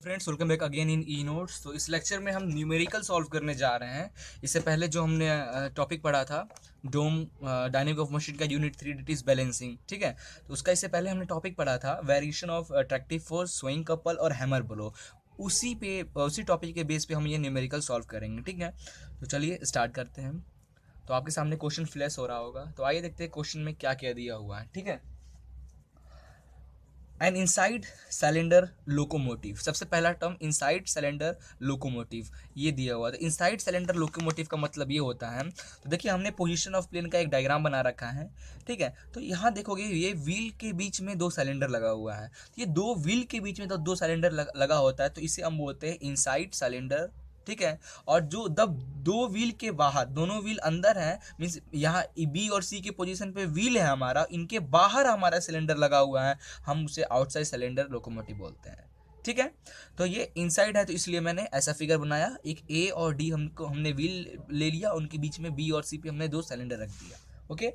Friends, welcome back again in e notes. तो इस lecture में हम न्यूमेरिकल सॉल्व करने जा रहे हैं। इससे पहले जो हमने टॉपिक पढ़ा था डोम डायनेमिक ऑफ मशीन का यूनिट 3 डिट इज बैलेंसिंग, ठीक है। तो उसका इससे पहले हमने टॉपिक पढ़ा था variation of attractive force, swing couple और हैमर ब्लो। उसी टॉपिक के बेस पे हम ये न्यूमेरिकल सॉल्व करेंगे, ठीक है। तो चलिए स्टार्ट करते हैं। तो आपके सामने क्वेश्चन फ्लैश हो रहा होगा, तो आइए देखते हैं क्वेश्चन में क्या क्या दिया हुआ है, ठीक है। एन इनसाइड सिलेंडर लोकोमोटिव, सबसे पहला टर्म इनसाइड सिलेंडर लोकोमोटिव ये दिया हुआ था। इनसाइड सिलेंडर लोकोमोटिव का मतलब ये होता है, तो देखिए हमने पोजीशन ऑफ प्लेन का एक डायग्राम बना रखा है, ठीक है। तो यहाँ देखोगे ये व्हील के बीच में दो सिलेंडर लगा हुआ है। तो ये दो व्हील के बीच में तो दो सिलेंडर लगा होता है, तो इसे हम बोलते हैं इनसाइड सिलेंडर, ठीक है। और जो दब दो व्हील के बाहर, दोनों व्हील अंदर है, मीन्स यहाँ बी और सी के पोजीशन पे व्हील है हमारा, इनके बाहर हमारा सिलेंडर लगा हुआ है, हम उसे आउटसाइड सिलेंडर लोकोमोटिव बोलते हैं, ठीक है। तो ये इनसाइड है, तो इसलिए मैंने ऐसा फिगर बनाया। एक ए और डी हमने व्हील ले लिया, उनके बीच में बी और सी पे हमने दो सिलेंडर रख दिया, okay.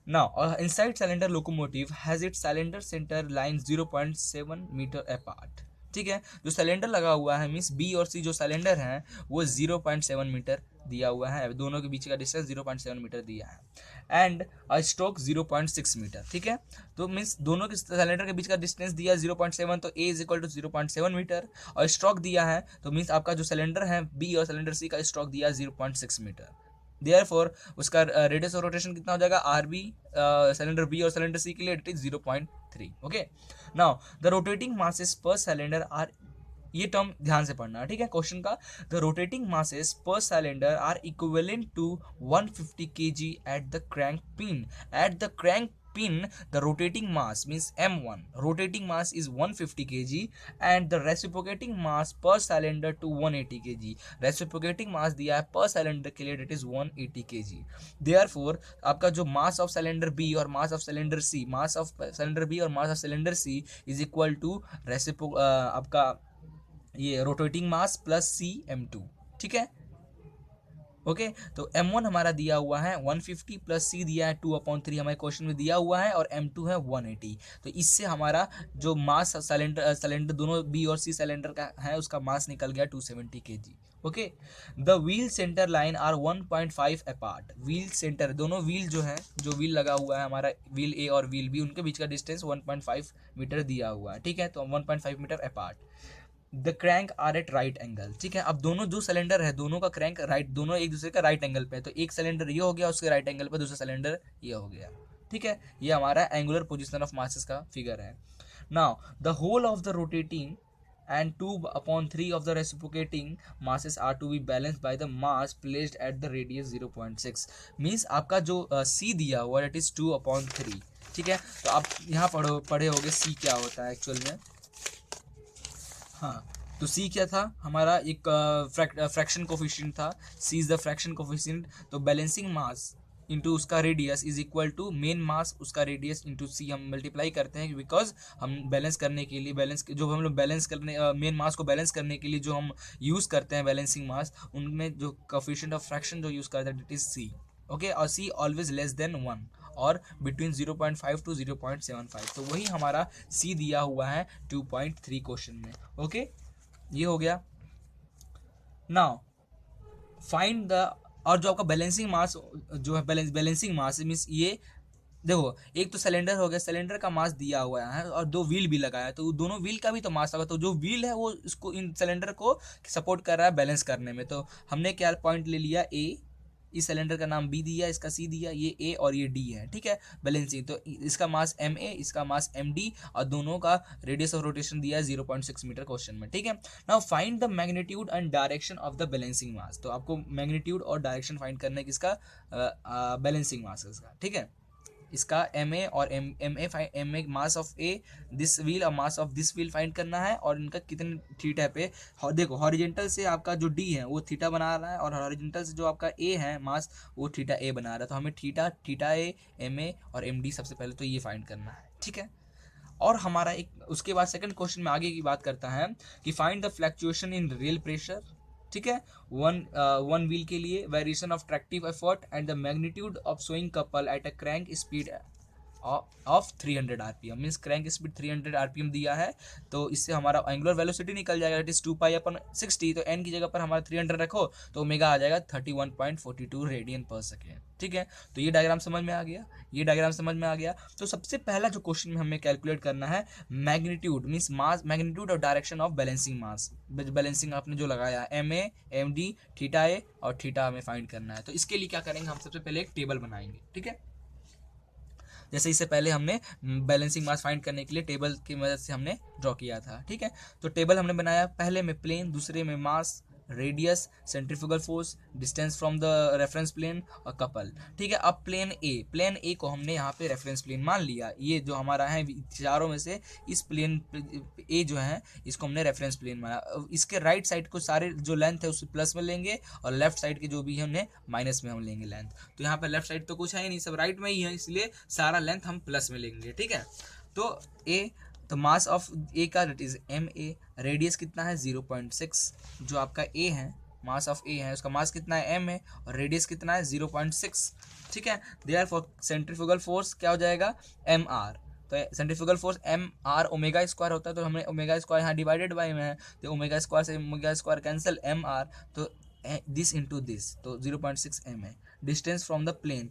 Now inside cylinder locomotive has it cylinder centre line 0.7 metre apart, ठीक है। जो सिलेंडर लगा हुआ है मीन्स बी और सी जो सिलेंडर हैं वो 0.7 मीटर दिया हुआ है, दोनों के बीच का डिस्टेंस 0.7 मीटर दिया है। एंड अ स्ट्रोक 0.6 मीटर, ठीक है। तो मीन्स दोनों के सिलेंडर के बीच का डिस्टेंस दिया 0.7, तो ए इज इक्वल टू 0.7 मीटर। और स्ट्रोक दिया है, तो मीन्स आपका जो सिलेंडर है बी और सिलेंडर सी का स्ट्रोक दिया 0.6 मीटर। देयरफॉर उसका रेडियस ऑफ रोटेशन कितना हो जाएगा, आर बी सिलेंडर बी और सिलेंडर सी के लिए it is 0.3, okay. Now the rotating masses per cylinder are, ये टर्म ध्यान से पढ़ना, ठीक है, क्वेश्चन का। The rotating masses per cylinder are equivalent to 150 kg at the crank pin. At the crank pin the rotating mass means m1, rotating mass is 150 kg and the reciprocating mass per cylinder to 180 kg, reciprocating mass दिया है पर cylinder के लिए, that is 180 kg। therefore आपका जो mass of cylinder B और mass of cylinder C, mass of cylinder B और mass of cylinder C is equal to आपका ये रोटेटिंग मास प्लस सी m2, ठीक है, ओके। तो m1 हमारा दिया हुआ है 150 प्लस सी दिया है 2/3 हमारे क्वेश्चन में दिया हुआ है, और m2 है 180। तो इससे हमारा जो मास सिलेंडर दोनों बी और सी सिलेंडर का है उसका मास निकल गया 270 kg, okay. The wheel centre line are 1.5 apart, wheel centre दोनों व्हील जो है, जो व्हील लगा हुआ है हमारा व्हील ए और व्हील बी, उनके बीच का डिस्टेंस 1.5 मीटर दिया हुआ है, ठीक है। तो 1.5 metre apart. The crank are at right angle, ठीक है। अब दोनों जो सिलेंडर है दोनों का क्रैंक राइट, दोनों एक दूसरे का राइट एंगल पे है, तो एक सिलेंडर ये हो गया, उसके राइट एंगल पे दूसरा सिलेंडर ये हो गया, ठीक है। ये हमारा एंगुलर पोजिशन ऑफ मासेस का फिगर है। Now the whole of the rotating and 2/3 of the reciprocating masses are to be balanced by the mass placed at the radius 0.6, means आपका जो C दिया हुआ है, it is 2/3, ठीक है। तो आप यहाँ पढ़े होगे C क्या होता है एक्चुअल में। हाँ, तो सी क्या था हमारा, एक फ्रैक्शन कोफिशिएंट था, C is the fraction coefficient. तो बैलेंसिंग मास इंटू उसका radius is equal to main mass उसका रेडियस इंटू सी, हम मल्टीप्लाई करते हैं बिकॉज हम बैलेंस करने के लिए, बैलेंस जो हम लोग बैलेंस करने मेन मास को बैलेंस करने के लिए जो हम यूज़ करते हैं बैलेंसिंग मास, उनमें जो कोफिशिएंट ऑफ फ्रैक्शन जो यूज़ करते हैं इट इज सी, ओके। और सी ऑलवेज लेस देन 1 और बिटवीन 0.5 टू 0.75, तो वही हमारा सी दिया हुआ है 2.3 क्वेश्चन में, ओके। ये हो गया। नाउ फाइंड द, और जो आपका बैलेंसिंग मास जो है, बैलेंसिंग मास मीन्स ये देखो, एक तो सिलेंडर हो गया, सिलेंडर का मास दिया हुआ है और दो व्हील भी लगाया है, तो दोनों व्हील का भी तो मास होगा, तो जो व्हील है वो इसको इन सिलेंडर को सपोर्ट कर रहा है बैलेंस करने में। तो हमने क्या पॉइंट ले लिया, ए, इस सिलेंडर का नाम बी दिया, इसका सी दिया, ये ए और ये डी है, ठीक है, बैलेंसिंग। तो इसका मास एम ए, इसका मास एम डी, और दोनों का रेडियस ऑफ रोटेशन दिया है 0.6 मीटर क्वेश्चन में, ठीक है। Now find the magnitude and direction of the balancing mass, तो आपको मैग्नीट्यूड और डायरेक्शन फाइंड करना है किसका, बैलेंसिंग मास का, ठीक है। इसका एम ए और M A mass of A this wheel और mass of this wheel find करना है, और इनका कितने थीटा पे, देखो हॉरिजेंटल से आपका जो डी है वो थीटा बना रहा है, और हॉरिजेंटल से जो आपका ए है मास वो थीटा ए बना रहा है, तो हमें थीटा ए, एम ए और एम डी सबसे पहले तो ये फाइंड करना है, ठीक है। और हमारा एक उसके बाद सेकंड क्वेश्चन में आगे की बात करता है कि find the fluctuation in real pressure, ठीक है। वन व्हील के लिए variation of tractive effort and the magnitude of swing couple at a crank speed of 300 RPM, means crank speed 300 RPM दिया है, तो इससे हमारा एंगुलर वेलोसिटी निकल जाएगा, दैट इज 2π/60। तो n की जगह पर हमारा 300 रखो तो ओमेगा आ जाएगा 31.42 रेडियन पर सेकेंड। ठीक है, तो ये डायग्राम समझ में आ गया, ये डायग्राम समझ में आ गया। तो सबसे पहला जो क्वेश्चन में हमें कैलकुलेट करना है मैग्नीट्यूड, मीन्स मास, मैग्नीट्यूड और direction of balancing mass. Balancing आपने जो लगाया M A, M D, theta A और थीटा हमें फाइंड करना है। तो इसके लिए क्या करेंगे, हम सबसे पहले एक टेबल बनाएंगे। ठीक है, जैसे इससे पहले हमने बैलेंसिंग मास फाइंड करने के लिए टेबल की मदद से हमने ड्रॉ किया था। ठीक है, तो टेबल हमने बनाया, पहले में प्लेन, दूसरे में mass, radius, centrifugal force, distance from the reference plane और कपल। ठीक है, अब प्लेन ए को हमने यहाँ पे रेफरेंस प्लेन मान लिया। ये जो हमारा है चारों में से इस प्लेन ए जो है इसको हमने रेफरेंस प्लेन माना। इसके राइट साइड को सारे जो लेंथ है उसको प्लस में लेंगे और लेफ्ट साइड के जो भी है उन्हें माइनस में हम लेंगे लेंथ। तो यहाँ पे लेफ्ट साइड तो कुछ है ही नहीं, सब राइट में ही है, इसलिए सारा लेंथ हम प्लस में लेंगे। ठीक है, तो ए, तो मास ऑफ ए का that is M A, radius कितना है 0.6, जो आपका ए है, मास ऑफ ए है उसका मास कितना है एम है और रेडियस कितना है 0.6। ठीक है, देयरफॉर सेंट्रीफ्यूगल फोर्स क्या हो जाएगा एम आर। तो centrifugal force M R omega square होता है, तो हमने ओमेगा स्क्वायर यहाँ डिवाइडेड बाई में है, तो ओमेगा स्क्वायर से omega square cancel, M R तो दिस इंटू दिस, तो 0.6 एम है। डिस्टेंस फ्रॉम द प्लेन,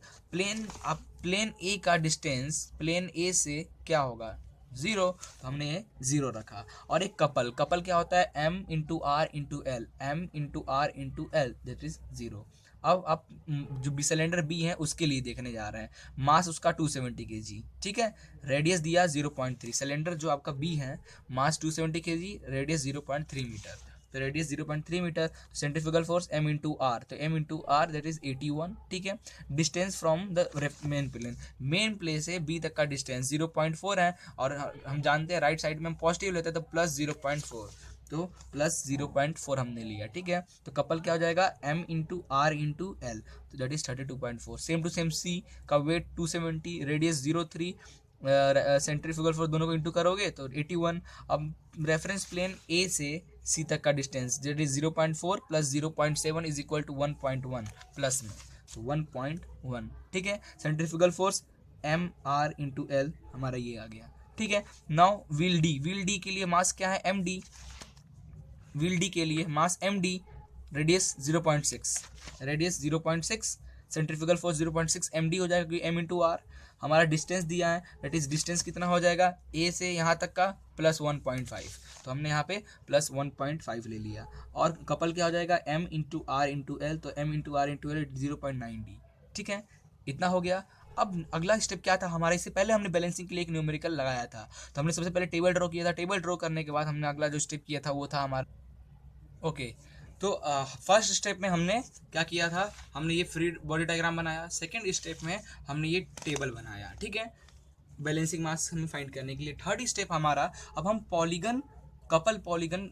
अब प्लेन ए का डिस्टेंस प्लेन ए से क्या होगा 0, तो हमने ये 0 रखा। और एक कपल क्या होता है m into R into L, m into R into L that is 0। अब आप जो बी सिलेंडर बी है उसके लिए देखने जा रहे हैं, मास उसका 270 kg। ठीक है, रेडियस दिया 0.3, सिलेंडर जो आपका बी है मास 270 kg, रेडियस 0.3 मीटर, तो radius 0.3 metre, centrifugal force m into R, तो m into R that is 81। ठीक है, distance from the main plane से बी तक का डिस्टेंस 0.4 है, और हम जानते हैं राइट साइड में हम पॉजिटिव लेते हैं तो प्लस 0.4, तो प्लस 0.4 हमने लिया। ठीक है, तो कपल क्या हो जाएगा m into R into L, तो that is 32.4। Same to same C का वेट 270, रेडियस 0.3, सेंट्रीफ्यूगल फोर्स दोनों को इंटू करोगे तो 81। अब रेफरेंस प्लेन ए से सी तक का distance that is 0.4 plus 0.7 is equal to 1.1 plus में, तो 1.1। ठीक है, centrifugal force M R into L हमारा ये आ गया। ठीक है, नाउ व्हील डी के लिए मास क्या है एम डी, व्हील डी के लिए mass M D, radius 0.6, centrifugal force 0.6 M D हो जाएगा, क्योंकि एम इंटू आर हमारा डिस्टेंस दिया है, दैट इज डिस्टेंस कितना हो जाएगा ए से यहाँ तक का प्लस 1.5, तो हमने यहाँ पे प्लस 1.5 ले लिया। और कपल क्या हो जाएगा m into R into L, तो m into R into L 0.9 D. ठीक है, इतना हो गया। अब अगला स्टेप क्या था हमारा, इससे पहले हमने बैलेंसिंग के लिए एक न्यूमेरिकल लगाया था, तो हमने सबसे पहले टेबल ड्रॉ किया था। टेबल ड्रॉ करने के बाद हमने अगला जो स्टेप किया था वो था हमारा ओके। तो फर्स्ट स्टेप में हमने क्या किया था, हमने ये फ्री बॉडी डायग्राम बनाया। सेकंड स्टेप में हमने ये टेबल बनाया। ठीक है, बैलेंसिंग मास हमें फाइंड करने के लिए। थर्ड स्टेप हमारा, अब हम कपल पॉलीगन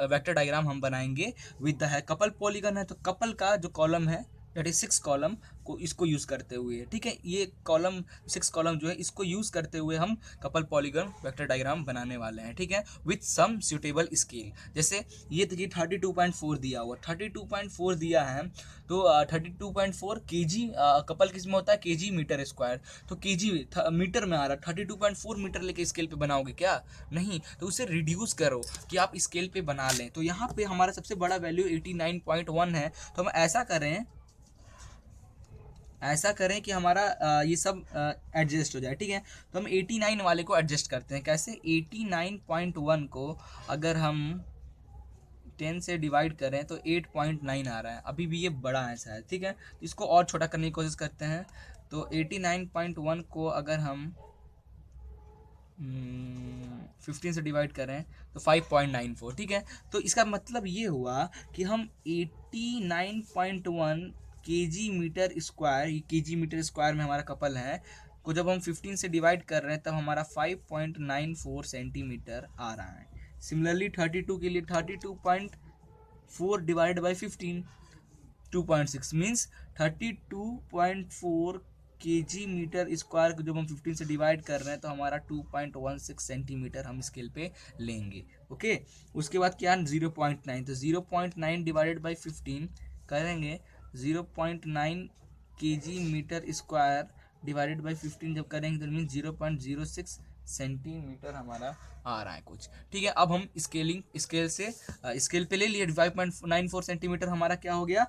वेक्टर डायग्राम हम बनाएंगे विद द कपल पॉलीगन है, तो कपल का जो कॉलम है दैट इज 6 कॉलम को इसको यूज़ करते हुए, ठीक है, ये कॉलम 6 कॉलम जो है इसको यूज़ करते हुए हम कपल पॉलीगन वेक्टर डायग्राम बनाने वाले हैं। ठीक है, विथ सम सूटेबल स्केल। जैसे ये देखिए 32.4 दिया हुआ, 32.4 दिया है, तो 32.4 kg कपल किस में होता है kg मीटर स्क्वायर, तो kg मीटर में आ रहा है, 32.4 मीटर लेके स्केल पे बनाओगे क्या, नहीं, तो उसे रिड्यूस करो कि आप स्केल पे बना लें। तो यहाँ पे हमारा सबसे बड़ा वैल्यू 89.1 है, तो हम ऐसा करें कि हमारा ये सब एडजस्ट हो जाए। ठीक है, तो हम 89 वाले को एडजस्ट करते हैं। कैसे, 89.1 को अगर हम 10 से डिवाइड करें तो 8.9 आ रहा है, अभी भी ये बड़ा है शायद। ठीक है, तो इसको और छोटा करने की कोशिश करते हैं। तो 89.1 को अगर हम 15 से डिवाइड करें तो 5.94। ठीक है, तो इसका मतलब ये हुआ कि हम 89.1 kg मीटर स्क्वायर, ये kg मीटर स्क्वायर में हमारा कपल है, को जब हम 15 से डिवाइड कर रहे हैं तब हमारा 5.94 सेंटीमीटर आ रहा है। सिमिलरली 32 के लिए 32.4 divide by 15 2.6 means 32.4 kg metre square को जब हम 15 से डिवाइड कर रहे हैं तो हमारा 2.16 सेंटीमीटर हम स्केल पे लेंगे। ओके, उसके बाद क्या 0.9, तो 0.9 डिवाइडेड बाई 15 करेंगे, 0.9 kg metre square divided by 15 जब करेंगे तो मीन 0.06 सेंटीमीटर हमारा आ रहा है कुछ। ठीक है, अब हम स्केल से स्केल पे ले लिए 5.94 सेंटीमीटर हमारा क्या हो गया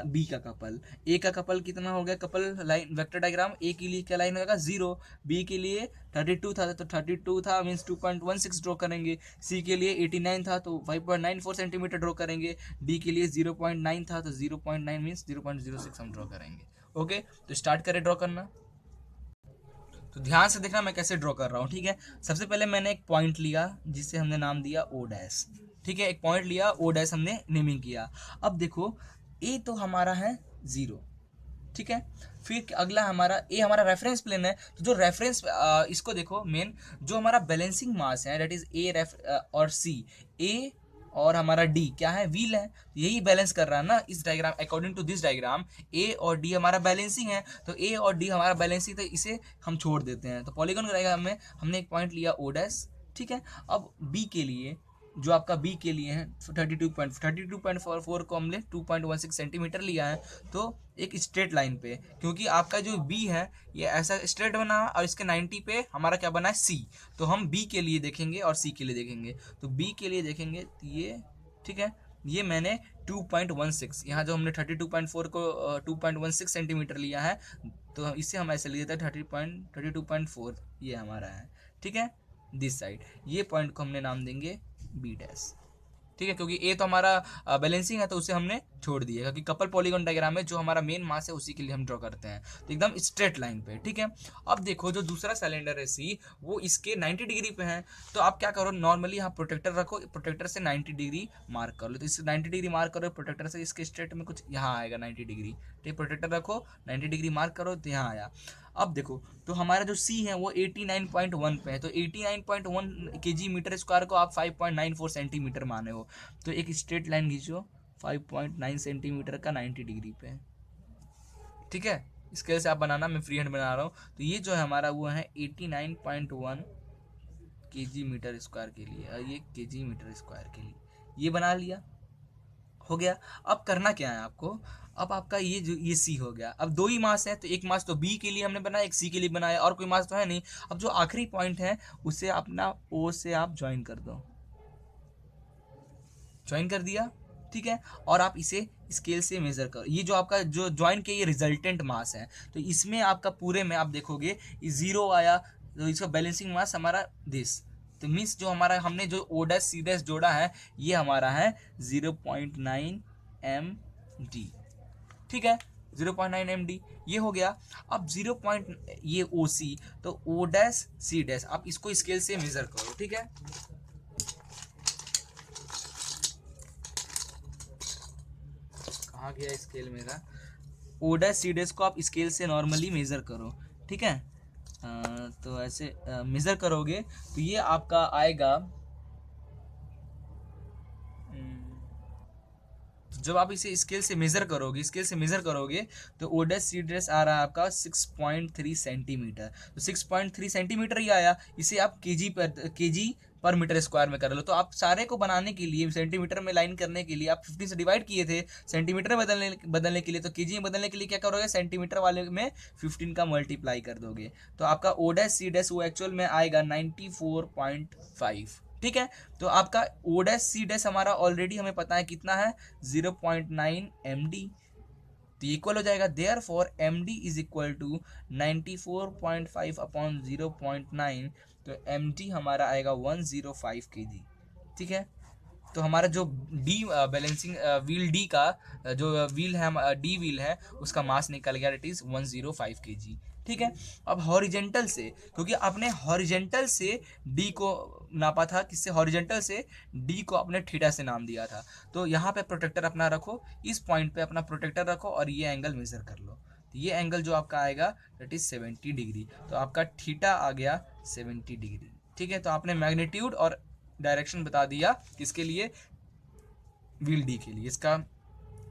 बी का कपल। ए का कपल कितना हो गया, couple line vector diagram A के लिए क्या लाइन होगा 0, बी के लिए 32 था तो 32 था मीन्स 2.16 ड्रॉ करेंगे, सी के लिए 89 था तो 5.94 सेंटीमीटर ड्रॉ करेंगे, डी के लिए 0.9 था तो 0.9 मीन्स 0.06 हम ड्रॉ करेंगे। ओके, तो स्टार्ट करें ड्रॉ करना। तो ध्यान से देखना मैं कैसे ड्रॉ कर रहा हूँ। ठीक है, सबसे पहले मैंने एक पॉइंट लिया जिसे हमने नाम दिया ओ डैश। ठीक है, एक पॉइंट लिया ओ डैश हमने नेमिंग किया। अब देखो ए तो हमारा है 0। ठीक है, फिर अगला हमारा ए हमारा रेफरेंस प्लेन है, तो जो रेफरेंस इसको देखो मेन जो हमारा बैलेंसिंग मास है दैट इज ए और सी, ए और हमारा डी क्या है व्हील है, यही बैलेंस कर रहा है ना इस diagram. According to this diagram A और डी हमारा बैलेंसिंग है, तो ए और डी हमारा बैलेंसिंग, तो इसे हम छोड़ देते हैं। तो पॉलीगॉन डायग्राम में हमने एक पॉइंट लिया ओ डैश। ठीक है, अब बी के लिए जो आपका बी के लिए है 32.44 को हमने 2.16 सेंटीमीटर लिया है, तो एक स्ट्रेट लाइन पे, क्योंकि आपका जो बी है ये ऐसा स्ट्रेट बना और इसके 90 पे हमारा क्या बना है सी, तो हम बी के लिए देखेंगे और सी के लिए देखेंगे। तो बी के लिए देखेंगे तो ये ठीक है, ये मैंने 2.16 यहाँ जो हमने 32.4 को 2.16 सेंटीमीटर लिया है, तो इससे हम ऐसे लिए थे 32.4 ये हमारा है। ठीक है, दिस साइड ये पॉइंट को हमने नाम देंगे बी डैश। ठीक है, क्योंकि ए तो हमारा बैलेंसिंग है तो उसे हमने छोड़ दिया, क्योंकि कपल पॉलीगॉन डायग्राम में जो हमारा मेन मास है उसी के लिए हम ड्रॉ करते हैं, तो एकदम स्ट्रेट लाइन पे। ठीक है, अब देखो जो दूसरा सिलेंडर है सी वो इसके 90 डिग्री पे है, तो आप क्या करो नॉर्मली यहाँ प्रोटेक्टर रखो, प्रोटेक्टर से 90 डिग्री मार्क कर लो, तो इससे 90 डिग्री मार्क करो प्रोटेक्टर से, इसके स्ट्रेट में कुछ यहाँ आएगा 90 डिग्री। ठीक, प्रोटेक्टर रखो 90 डिग्री मार्क करो तो यहाँ आया। अब देखो तो हमारा जो सी है वो 89.1 पे है, तो 89.1 केजी मीटर स्क्वायर को आप 5.94 सेंटीमीटर माने हो, तो एक स्ट्रेट लाइन खींचो 5.9 सेंटीमीटर का 90 डिग्री पे। ठीक है, स्केल से आप बनाना, मैं फ्री हैंड बना रहा हूँ। तो ये जो है हमारा वो है 89.1 केजी मीटर स्क्वायर के लिए, और ये केजी मीटर स्क्वायर के लिए ये बना लिया, हो गया। अब करना क्या है आपको, अब आपका ये जो ये सी हो गया, अब दो ही मास है, तो एक मास तो बी के लिए हमने बनाया, एक सी के लिए बनाया, और कोई मास तो है नहीं। अब जो आखिरी पॉइंट है उसे अपना ओ से आप ज्वाइन कर दो, ज्वाइन कर दिया। ठीक है, और आप इसे स्केल से मेजर करो, ये जो आपका जो ज्वाइन के ये रिजल्टेंट मास है, तो इसमें आपका पूरे में आप देखोगे 0 आया, तो इसका बैलेंसिंग मास हमारा दिस, तो मीन्स जो हमारा हमने जो ओ डैश सी डैश जोड़ा है ये हमारा है 0.9 md। ठीक है, 0.9 md ये हो गया। अब 0. ये ओ सी, तो ओ डैश सी डैश आप इसको स्केल से मेजर करो। ठीक है, कहाँ गया स्केल मेरा, ओ डैश सी डैश को आप स्केल से नॉर्मली मेजर करो। ठीक है, तो ऐसे मेजर करोगे तो ये आपका आएगा, जब आप इसे स्केल से मेजर करोगे तो ओ डैश सी डैश आ रहा है आपका 6.3 सेंटीमीटर, तो 6.3 सेंटीमीटर ही आया। इसे आप केजी पर मीटर स्क्वायर में कर लो, तो आप सारे को बनाने के लिए सेंटीमीटर में लाइन करने के लिए आप 15 से डिवाइड किए थे, सेंटीमीटर में बदलने के लिए, तो केजी में बदलने के लिए क्या करोगे सेंटीमीटर वाले में 15 का मल्टीप्लाई कर दोगे, तो आपका ओ डैश सी डैश वो एक्चुअल में आएगा 94.5। ठीक है, तो आपका ओ डैश सी डैश हमारा ऑलरेडी हमें पता है कितना है 0.9 md, तो इक्वल हो जाएगा therefore md is equal to 94.5 upon 0.9, तो md हमारा आएगा 105 kg। ठीक है, तो हमारा जो डी बैलेंसिंग व्हील डी का जो व्हील है डी व्हील है उसका मास निकल गया, इट इज़ 105 kg। ठीक है, अब हॉरिजेंटल से, क्योंकि आपने हॉरिजेंटल से डी को नापा था, किससे हॉरिजेंटल से डी को अपने थीटा से नाम दिया था, तो यहाँ पे प्रोटेक्टर अपना रखो, इस पॉइंट पे अपना प्रोटेक्टर रखो और ये एंगल मेजर कर लो, तो ये एंगल जो आपका आएगा दैट इज 70 डिग्री, तो आपका थीटा आ गया 70 डिग्री। ठीक है, तो आपने मैग्नीट्यूड और डायरेक्शन बता दिया किसके लिए, व्हील डी के लिए, इसका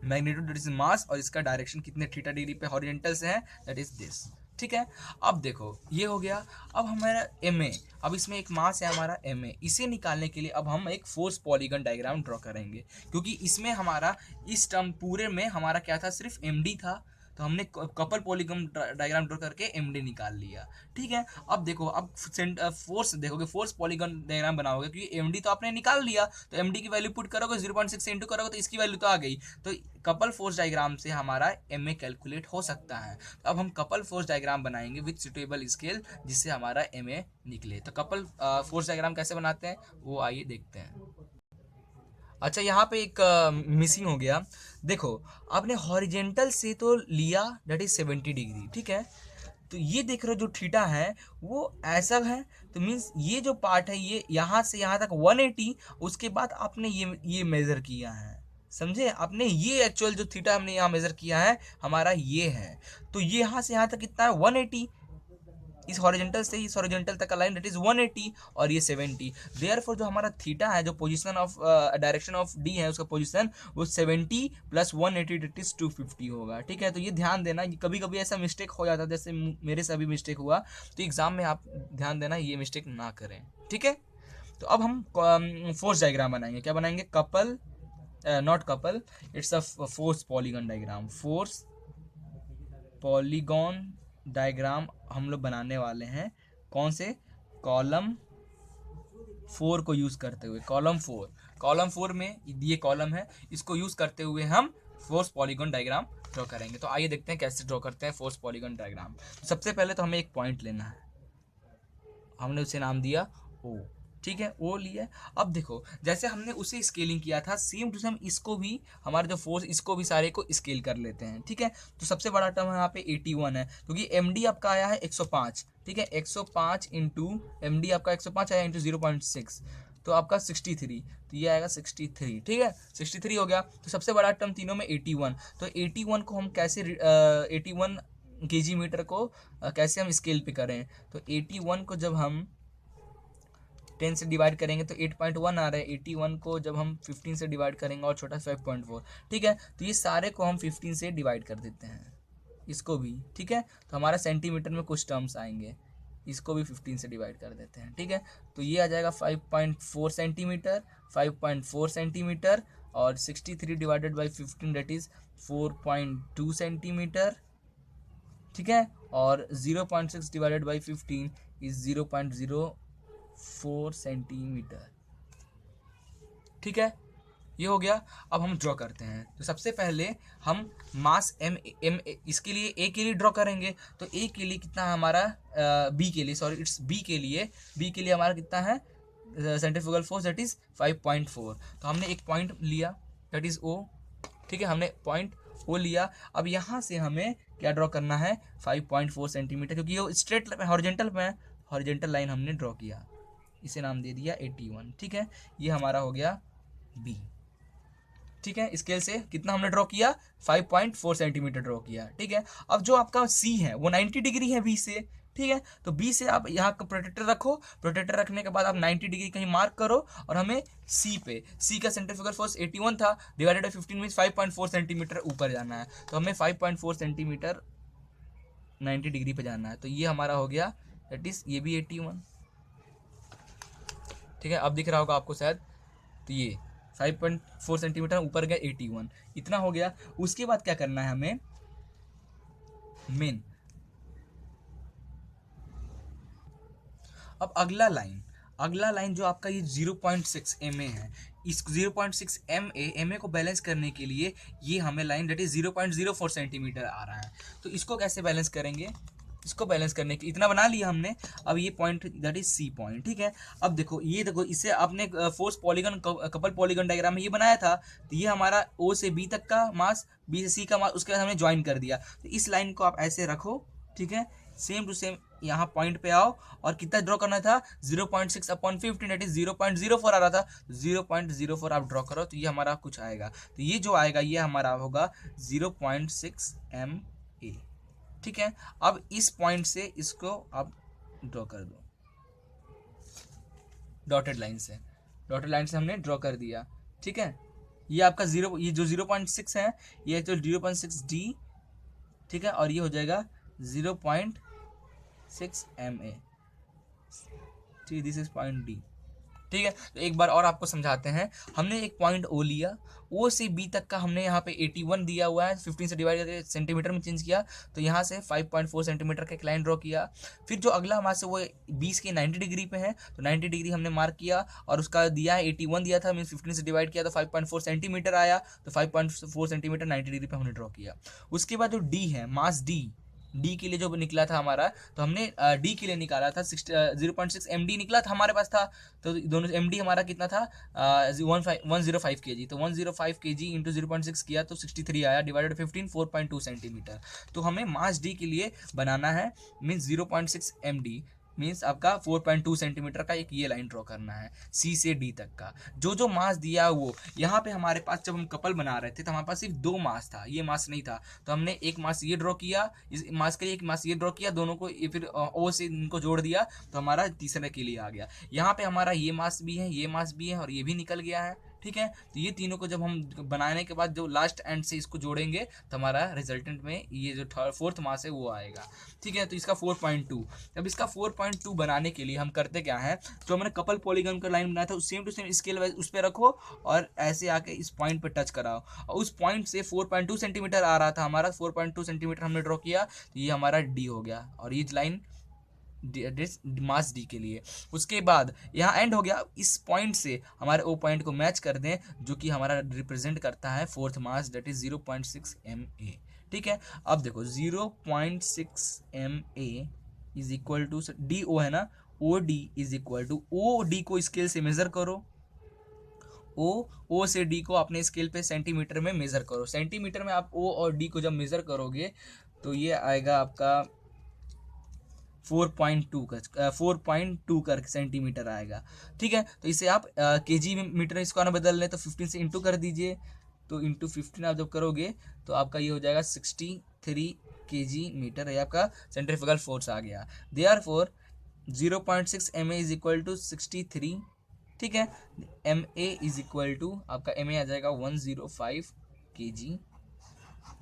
मैग्नीट्यूड दैट इज मास और इसका डायरेक्शन कितने थीटा डिग्री पे हॉरिजॉन्टल से है दैट इज दिस। ठीक है, अब देखो ये हो गया। अब हमारा एम ए, अब इसमें एक मास है हमारा एम ए, इसे निकालने के लिए अब हम एक फोर्स पॉलीगन डायग्राम ड्रॉ करेंगे, क्योंकि इसमें हमारा इस टर्म पूरे में हमारा क्या था सिर्फ एम डी था, तो हमने कपल पॉलीगन डायग्राम ड्रॉ करके एमडी निकाल लिया। ठीक है, अब देखो, अब फोर्स देखोगे, फोर्स पॉलीगन डायग्राम बनाओगे, क्योंकि एमडी तो आपने निकाल लिया, तो एमडी की वैल्यू पुट करोगे 0.6 से इंटू करोगे तो इसकी वैल्यू तो आ गई। तो कपल फोर्स डायग्राम से हमारा एमए कैलकुलेट हो सकता है। तो अब हम कपल फोर्स डायग्राम बनाएंगे विथ सुटेबल स्केल, जिससे हमारा एमए निकले। तो कपल फोर्स डायग्राम कैसे बनाते हैं वो आइए देखते हैं। अच्छा, यहाँ पे एक मिसिंग हो गया। देखो, आपने हॉरिजेंटल से तो लिया दैट इज 70 डिग्री, ठीक है। तो ये देख रहे हो जो थीटा है वो ऐसा है, तो मीन्स ये जो पार्ट है ये यहाँ से यहाँ तक 180, उसके बाद आपने ये मेजर किया है, समझे आपने। ये एक्चुअल जो थीटा हमने यहाँ मेजर किया है हमारा ये है। तो ये यहाँ से यहाँ तक कितना है 180, इस हॉरिजेंटल से इस हॉरिजेंटल तक का लाइन दैट इज 180 और ये 70। देयरफॉर जो हमारा थीटा है, जो position of direction of D है उसका पोजीशन वो 70 प्लस 180 दैट इज 250 होगा। ठीक है, तो ये ध्यान देना, कभी कभी ऐसा मिस्टेक हो जाता है, जैसे मेरे से अभी मिस्टेक हुआ, तो एग्जाम में आप ध्यान देना ये मिस्टेक ना करें। ठीक है, तो अब हम फोर्स डायग्राम बनाएंगे। क्या बनाएंगे? Couple, not couple, it's a force polygon diagram. Force polygon diagram हम लोग बनाने वाले हैं। कौन से? कॉलम 4 को यूज करते हुए। कॉलम 4 में ये कॉलम है, इसको यूज करते हुए हम फोर्स पॉलीगॉन डायग्राम ड्रॉ करेंगे। तो आइए देखते हैं कैसे ड्रॉ करते हैं फोर्स पॉलीगॉन डायग्राम। सबसे पहले तो हमें एक पॉइंट लेना है, हमने उसे नाम दिया ओ। ठीक है, ओ लिया। अब देखो, जैसे हमने उसे स्केलिंग किया था सेम टू सेम इसको भी, हमारे जो फोर्स, इसको भी सारे को स्केल कर लेते हैं। ठीक है, तो सबसे बड़ा टर्म यहाँ पे 81 है, क्योंकि एमडी आपका आया है 105। ठीक है, 105 इंटू एमडी आपका 105 आया इंटू 0.6, तो आपका 63, तो ये आएगा 63। ठीक है, 63 हो गया। तो सबसे बड़ा टर्म तीनों में 81, तो 81 को हम कैसे 81 केजी मीटर को कैसे हम स्केल पे करें? तो 81 को जब हम 10 से डिवाइड करेंगे तो 8.1 आ रहा है। 81 को जब हम 15 से डिवाइड करेंगे और छोटा 5.4। ठीक है, तो ये सारे को हम 15 से डिवाइड कर देते हैं, इसको भी। ठीक है, तो हमारा सेंटीमीटर में कुछ टर्म्स आएंगे, इसको भी 15 से डिवाइड कर देते हैं। ठीक है, तो ये आ जाएगा 5.4 सेंटीमीटर, 5.4 सेंटीमीटर, और 63 divided by 15 that is 4.2 centimetre. ठीक है, और 0.6 डिवाइडेड बाई 15 इज 0.04 सेंटीमीटर। ठीक है, ये हो गया। अब हम ड्रॉ करते हैं। तो सबसे पहले हम मास एम इसके लिए ए के लिए ड्रॉ करेंगे। तो ए के लिए कितना है हमारा, बी के लिए, सॉरी इट्स बी के लिए हमारा कितना है सेंट्रीफ्यूगल फोर्स दैट इज 5.4। तो हमने एक पॉइंट लिया दैट इज ओ। ठीक है, हमने पॉइंट ओ लिया। अब यहाँ से हमें क्या ड्रॉ करना है? 5.4 सेंटीमीटर, क्योंकि ये स्ट्रेट हॉरिजेंटल पे है, हॉरिजेंटल लाइन हमने ड्रॉ किया, इसे नाम दे दिया 81। ठीक है, ये हमारा हो गया बी। ठीक है, स्केल से कितना हमने ड्रॉ किया? 5.4 सेंटीमीटर ड्रॉ किया। ठीक है, अब जो आपका सी है वो 90 डिग्री है बी से। ठीक है, तो बी से आप यहाँ का प्रोटेक्टर रखो, प्रोटेक्टर रखने के बाद आप 90 डिग्री कहीं मार्क करो, और हमें सी पे, सी का सेंट्रीफ्यूगल फोर्स 81 था, डिवाइडेड बाई 15 मीन्स 5.4 सेंटीमीटर ऊपर जाना है। तो हमें 5.4 सेंटीमीटर 90 डिग्री पे जाना है। तो ये हमारा हो गया दैट इज, ये भी 81। ठीक है, अब दिख रहा होगा आपको शायद। तो ये 5.4 सेंटीमीटर ऊपर गया, 81 इतना हो गया। उसके बाद क्या करना है हमें? मेन, अब अगला लाइन जो आपका ये 0.6 MA है, इस 0.6 MA को बैलेंस करने के लिए ये हमें लाइन दैट इज 0.04 सेंटीमीटर आ रहा है। तो इसको कैसे बैलेंस करेंगे? इसको बैलेंस करने के इतना बना लिया हमने। अब ये point that is C point. ठीक है, अब देखो, ये देखो, इससे आपने force polygon, couple polygon diagram में ये बनाया था, तो ये हमारा ओ से बी तक का मास, बी से सी का मास, उसके बाद हमने ज्वाइन कर दिया। तो इस लाइन को आप ऐसे रखो। ठीक है, सेम टू सेम यहाँ पॉइंट पे आओ, और कितना ड्रॉ करना था? 0.6 अपॉन 15 दैट इज 0.04 आ रहा था, 0.04 आप ड्रॉ करो, तो ये हमारा कुछ आएगा। तो ये जो आएगा ये हमारा होगा 0.6 MA। ठीक है, अब इस पॉइंट से इसको आप ड्रॉ कर दो डॉटेड लाइन से हमने ड्रॉ कर दिया। ठीक है, ये आपका ये जो 0.6 है ये तो 0.6 D। ठीक है, और ये हो जाएगा 0.6 MA। ठीक, दिस इज पॉइंट डी। ठीक है। तो एक बार और आपको समझाते हैं। हमने एक पॉइंट ओ लिया, ओ से बी तक का हमने यहाँ पे 81 दिया हुआ है, 15 से डिवाइड करके सेंटीमीटर में चेंज किया, तो यहाँ से 5.4 सेंटीमीटर का एक लाइन ड्रॉ किया। फिर जो अगला हमारे से वो 20 के 90 डिग्री पे है, तो 90 डिग्री हमने मार्क किया और उसका दिया है 81 दिया था, मीन्स 15 से डिवाइड किया तो 5.4 सेंटीमीटर आया, तो 5.4 सेंटीमीटर 90 डिग्री पे हमने ड्रॉ किया। उसके बाद जो डी है, मास डी के लिए जो निकला था हमारा, तो हमने डी के लिए निकाला था 0.6 MD निकला था हमारे पास था। तो दोनों MD हमारा कितना था 105 kg, तो 105 kg इंटू 0.6 किया तो 63 आया, डिवाइडेड 15 4.2 सेंटीमीटर। तो हमें मास डी के लिए बनाना है, मीन्स 0.6 MD मीन्स आपका 4.2 सेंटीमीटर का एक ये लाइन ड्रॉ करना है सी से डी तक का। जो जो मास दिया वो यहाँ पे हमारे पास जब हम कपल बना रहे थे तो हमारे पास सिर्फ 2 मास था, ये मास नहीं था, तो हमने एक मास ये ड्रॉ किया, इस मास के लिए एक मास ये ड्रॉ किया, दोनों को ये फिर ओ से इनको जोड़ दिया, तो हमारा तीसरे के लिए आ गया। यहाँ पे हमारा ये मास भी है, ये मास भी है और ये भी निकल गया है। ठीक है, तो ये तीनों को जब हम बनाने के बाद जो लास्ट एंड से इसको जोड़ेंगे तो हमारा रिजल्टेंट में ये जो फोर्थ मास है वो आएगा। ठीक है, तो इसका 4.2। अब इसका 4.2 बनाने के लिए हम करते क्या है, जो हमने कपल पॉलीगन का लाइन बनाया था सेम टू सेम स्केल उस पर रखो और ऐसे आके इस पॉइंट पे टच कराओ, और उस पॉइंट से 4.2 सेंटीमीटर आ रहा था हमारा, 4.2 सेंटीमीटर हमने ड्रॉ किया, तो ये हमारा डी हो गया और ये लाइन मास डी के लिए। उसके बाद यहाँ एंड हो गया, इस पॉइंट से हमारे ओ पॉइंट को मैच कर दें जो कि हमारा रिप्रेजेंट करता है fourth mass, that is 0.6 MA। ठीक है, अब देखो 0.6 MA is equal to D O है ना, O D is equal to O D को स्केल से मेजर करो, ओ से डी को अपने स्केल पे सेंटीमीटर में मेजर करो। सेंटीमीटर में आप ओ और डी को जब मेजर करोगे तो ये आएगा आपका 4.2 का सेंटीमीटर आएगा। ठीक है, तो इसे आप केजी में मीटर स्क्वायर में बदल लें तो 15 से इंटू कर दीजिए, तो इंटू 15 आप जब करोगे तो आपका ये हो जाएगा 63 kg मीटर, ये आपका सेंट्रीफ्यूगल फोर्स आ गया। Therefore 0.6 MA is equal to 63। ठीक है, MA इज इक्वल टू आपका MA आ जाएगा 105 kg,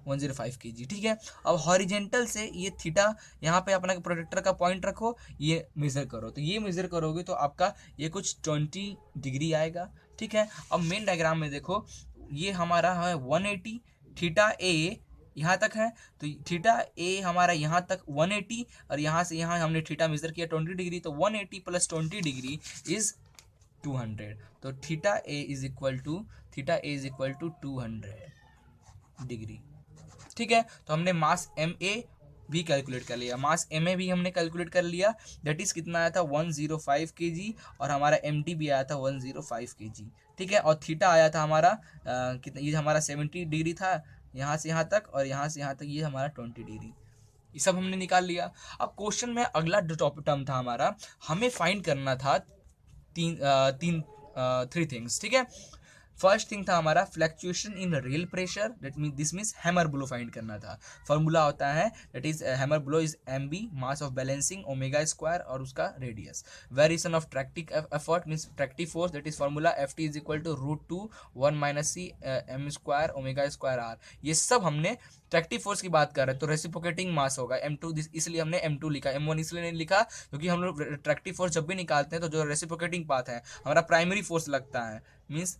105 kg। ठीक है, अब हॉरिजेंटल से ये थीटा यहाँ पे अपना प्रोटेक्टर का पॉइंट रखो, ये मेजर करो, तो ये मेजर करोगे तो आपका ये कुछ 20 डिग्री आएगा। ठीक है, अब मेन डायग्राम में देखो, ये हमारा है 180, थीटा ए यहाँ तक है, तो थीटा ए हमारा यहाँ तक 180 और यहाँ से यहाँ हमने थीटा मेजर किया 20 डिग्री, तो 180 प्लस 20 डिग्री इज 200, तो theta A is equal to 200 degree. ठीक है, तो हमने मास एम ए भी कैलकुलेट कर लिया, मास एम ए भी हमने कैलकुलेट कर लिया, दैट इज कितना आया था 105 kg, और हमारा एम डी भी आया था 105 kg। ठीक है, और थीटा आया था हमारा कितना, ये हमारा 70 डिग्री था यहाँ से यहाँ तक, और यहाँ से यहाँ तक ये हमारा 20 डिग्री, ये सब हमने निकाल लिया। अब क्वेश्चन में अगला जो टॉपिक टर्म था हमारा, हमें फाइंड करना था थ्री थिंग्स। ठीक है, फर्स्ट थिंग था हमारा fluctuation in rail pressure, this means hammer blow find करना था। फॉर्मूला होता है that is hammer blow is MB, mass of balancing omega square और उसका radius. Variation of tractive effort means tractive force, that is formula FT is equal to √2 1 - C M square omega square R। ये सब हमने tractive force की बात कर रहे हैं, तो रेसिप्रोकेटिंग मास होगा M2, इसलिए हमने M2 लिखा, M1 इसलिए नहीं लिखा क्योंकि हम लोग ट्रैक्टिव फोर्स जब भी निकालते हैं तो जो रेसिप्रोकेटिंग पाथ है हमारा प्राइमरी फोर्स लगता है, मीन्स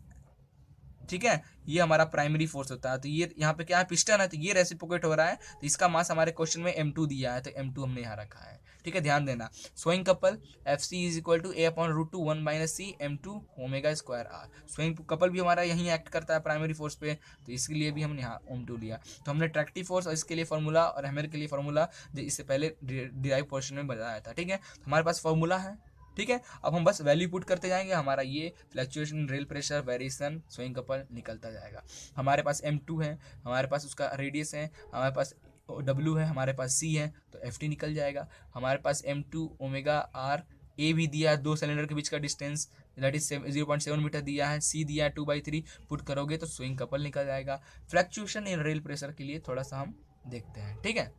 ठीक है, ये हमारा प्राइमरी फोर्स होता है। तो ये यहाँ पे क्या है, पिस्टन है, तो ये रेसिप्रोकेट हो रहा है, तो इसका मास हमारे क्वेश्चन में M2 दिया है, तो M2 हमने यहाँ रखा है। ठीक है, ध्यान देना। Swing couple FC is equal to A/√2 1 - C M2 omega square R। Swing couple भी हमारा यहीं एक्ट करता है प्राइमरी फोर्स पे, तो इसके लिए भी हमने यहाँ M2 लिया। तो हमने ट्रैक्टिव फोर्स और इसके लिए फॉर्मूला और हैमर के लिए फॉर्मूला जो इससे पहले डिराइव पोर्शन में बताया था। ठीक है, तो हमारे पास फॉर्मूला है। ठीक है, अब हम बस वैल्यू पुट करते जाएंगे, हमारा ये fluctuation rail pressure variation swing couple निकलता जाएगा। हमारे पास M2 है, हमारे पास उसका रेडियस है, हमारे पास W है, हमारे पास C है, तो FT निकल जाएगा। हमारे पास M2 ओमेगा R, A भी दिया है, 2 सिलेंडर के बीच का डिस्टेंस दैट इज 0.7 मीटर दिया है, C दिया है 2/3, पुट करोगे तो स्विंग कपल निकल जाएगा। फ्लैक्चुएशन इन रेल प्रेशर के लिए थोड़ा सा हम देखते हैं। ठीक है,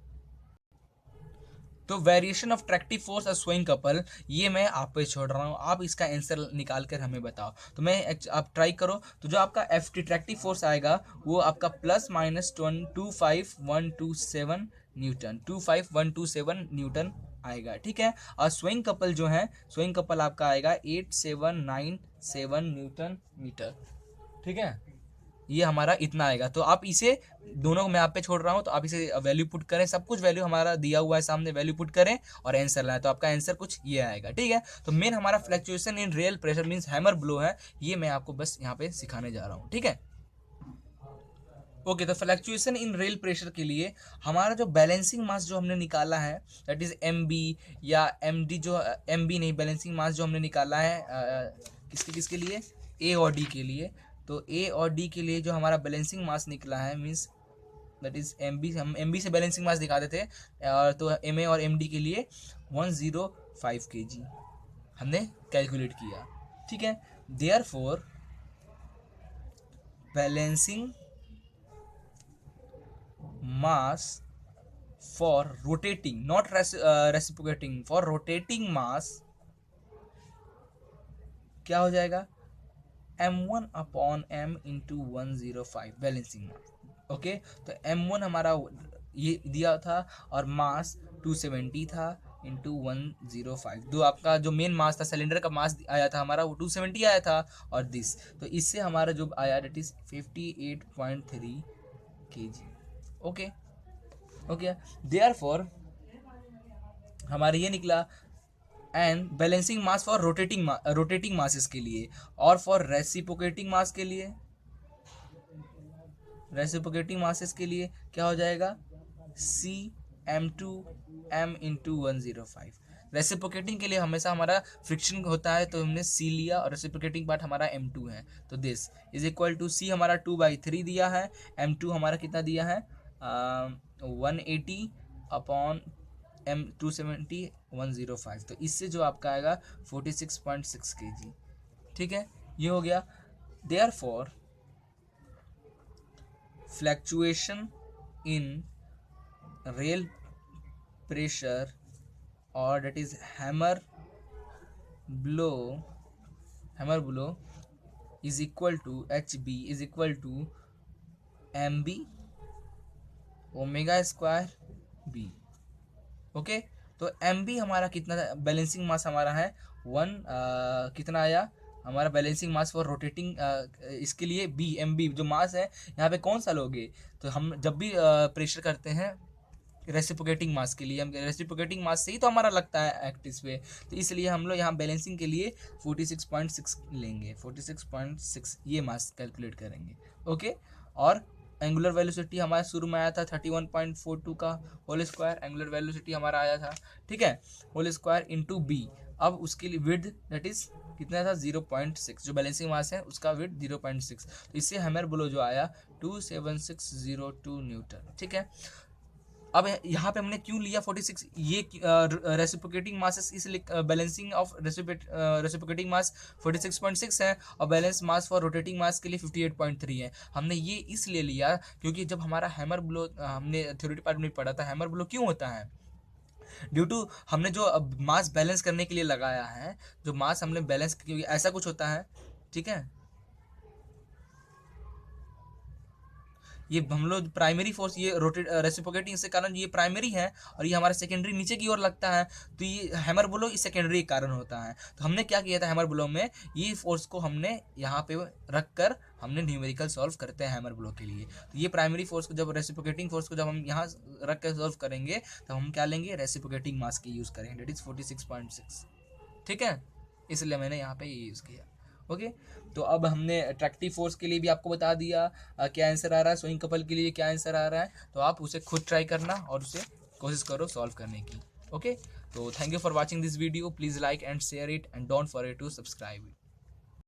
तो वेरिएशन ऑफ ट्रैक्टिव फोर्स और स्विंग कपल ये मैं आप पे छोड़ रहा हूँ, आप इसका आंसर निकाल कर हमें बताओ। तो मैं आप ट्राई करो, तो जो आपका FT ट्रैक्टिव फोर्स आएगा वो आपका +- 25127 न्यूटन, 25127 न्यूटन आएगा, ठीक है। और स्विंग कपल जो है, स्विंग कपल आपका आएगा 8797 न्यूटन मीटर, ठीक है। ये हमारा इतना आएगा। तो आप इसे दोनों को मैं आप पे छोड़ रहा हूँ, तो आप इसे वैल्यू पुट करें, सब कुछ वैल्यू हमारा दिया हुआ है सामने, वैल्यू पुट करें और आंसर लाएं, तो आपका आंसर कुछ ये आएगा, ठीक है। तो मेन हमारा fluctuation in real pressure means hammer blow है, ये मैं आपको बस यहाँ पे सिखाने जा रहा हूँ, ठीक है। ओके, तो फ्लक्चुएशन इन रियल प्रेशर के लिए हमारा जो बैलेंसिंग मास जो हमने निकाला है दैट इज एम बी या एम डी, जो एम बी नहीं, बैलेंसिंग मास जो हमने निकाला है किसके किसके लिए, ए और डी के लिए। तो ए और डी के लिए जो हमारा बैलेंसिंग मास निकला है means that is M B, हम एम बी से बैलेंसिंग मास दिखाते थे, तो एम ए और एम डी के लिए 105 kg हमने कैलकुलेट किया, ठीक है। Therefore balancing mass for rotating, not reciprocating, for rotating mass क्या हो जाएगा, m1 upon m into 105 balancing mass, okay. तो m1 हमारा ये दिया था और मास 270 था इंटू 105, जो आपका जो मेन मास था, सिलेंडर का मास आया था हमारा वो 270 आया था, और दिस, तो इससे हमारा जो आया that is 58.3 kg, okay okay. Therefore हमारा ये निकला, and balancing mass for rotating masses के लिए, और फॉर रेसिप्रोकेटिंग मास के लिए, रेसिप्रोकेटिंग मासेस के लिए क्या हो जाएगा, सी m2 m इंटू 105। रेसिप्रोकेटिंग के लिए हमेशा हमारा फ्रिक्शन होता है, तो हमने सी लिया, और रेसिप्रोकेटिंग पार्ट हमारा m2 है, तो दिस इज इक्वल टू सी हमारा 2/3 दिया है, m2 हमारा कितना दिया है 180 अपॉन m 270 105, तो इससे जो आपका आएगा 46.6 kg, ठीक है। ये हो गया। Therefore fluctuation in rail pressure और that is hammer blow is equal to HB is equal to MB omega square B, okay. तो MB हमारा कितना, बैलेंसिंग मास हमारा है कितना आया हमारा बैलेंसिंग मास फॉर रोटेटिंग, इसके लिए B MB जो मास है यहाँ पे कौन सा लोगे, तो हम जब भी प्रेशर करते हैं रेसिप्रोकेटिंग मास के लिए, हम रेसिप्रोकेटिंग मास से ही तो हमारा लगता है एक्टिस पे, तो इसलिए हम लोग यहाँ बैलेंसिंग के लिए 46.6 लेंगे, 46.6 ये मास कैलकुलेट करेंगे, ओके। और एंगुलर वेलोसिटी हमारा शुरू में आया था 31.42 का होल स्क्वायर, एंगुलर वेलोसिटी हमारा आया था, ठीक है, होल स्क्वायर इंटू बी। अब उसके लिए विड्थ दैट इज कितना था 0.6, जो बैलेंसिंग मास है उसका विड्थ 0.6, तो इससे हैमर ब्लो जो आया 27602 न्यूटन, ठीक है। अब यहाँ पे हमने क्यों लिया 46, ये रेसिप्रोकेटिंग मासेस, इसलिए बैलेंसिंग ऑफ रेसिप्रोकेटिंग मास 46.6 है, और बैलेंस मास फॉर रोटेटिंग मास के लिए 58.3 है। हमने ये इसलिए लिया क्योंकि जब हमारा हैमर ब्लो, हमने थ्योरी पार्ट में पढ़ा था हैमर ब्लो क्यों होता है, ड्यू टू हमने जो मास बैलेंस करने के लिए लगाया है, जो मास हमने बैलेंस, क्योंकि ऐसा कुछ होता है, ठीक है। ये हम लोग प्राइमरी फोर्स, ये रोटेट रेसिप्रोकेटिंग के कारण ये प्राइमरी है, और ये हमारा सेकेंडरी नीचे की ओर लगता है, तो ये हैमर ब्लो इस सेकेंडरी के कारण होता है। तो हमने क्या किया था हैमर ब्लो में, ये फोर्स को हमने यहाँ पे रख कर हमने न्यूमेरिकल सॉल्व करते हैं हैमर ब्लो के लिए। तो ये प्राइमरी फोर्स को, जब रेसिप्रोकेटिंग फोर्स को जब हम यहाँ रख कर सॉल्व करेंगे, तो हम क्या लेंगे, रेसिप्रोकेटिंग मास की यूज़ करेंगे, डेट इज 46.6, ठीक है। इसलिए मैंने यहाँ पे ये यूज़ किया, ओके। तो अब हमने अट्रैक्टिव फोर्स के लिए भी आपको बता दिया क्या आंसर आ रहा है, स्विंग कपल के लिए क्या आंसर आ रहा है, तो आप उसे खुद ट्राई करना और उसे कोशिश करो सॉल्व करने की, ओके। तो thank you for watching this video, please like and share it and don't forget to subscribe it.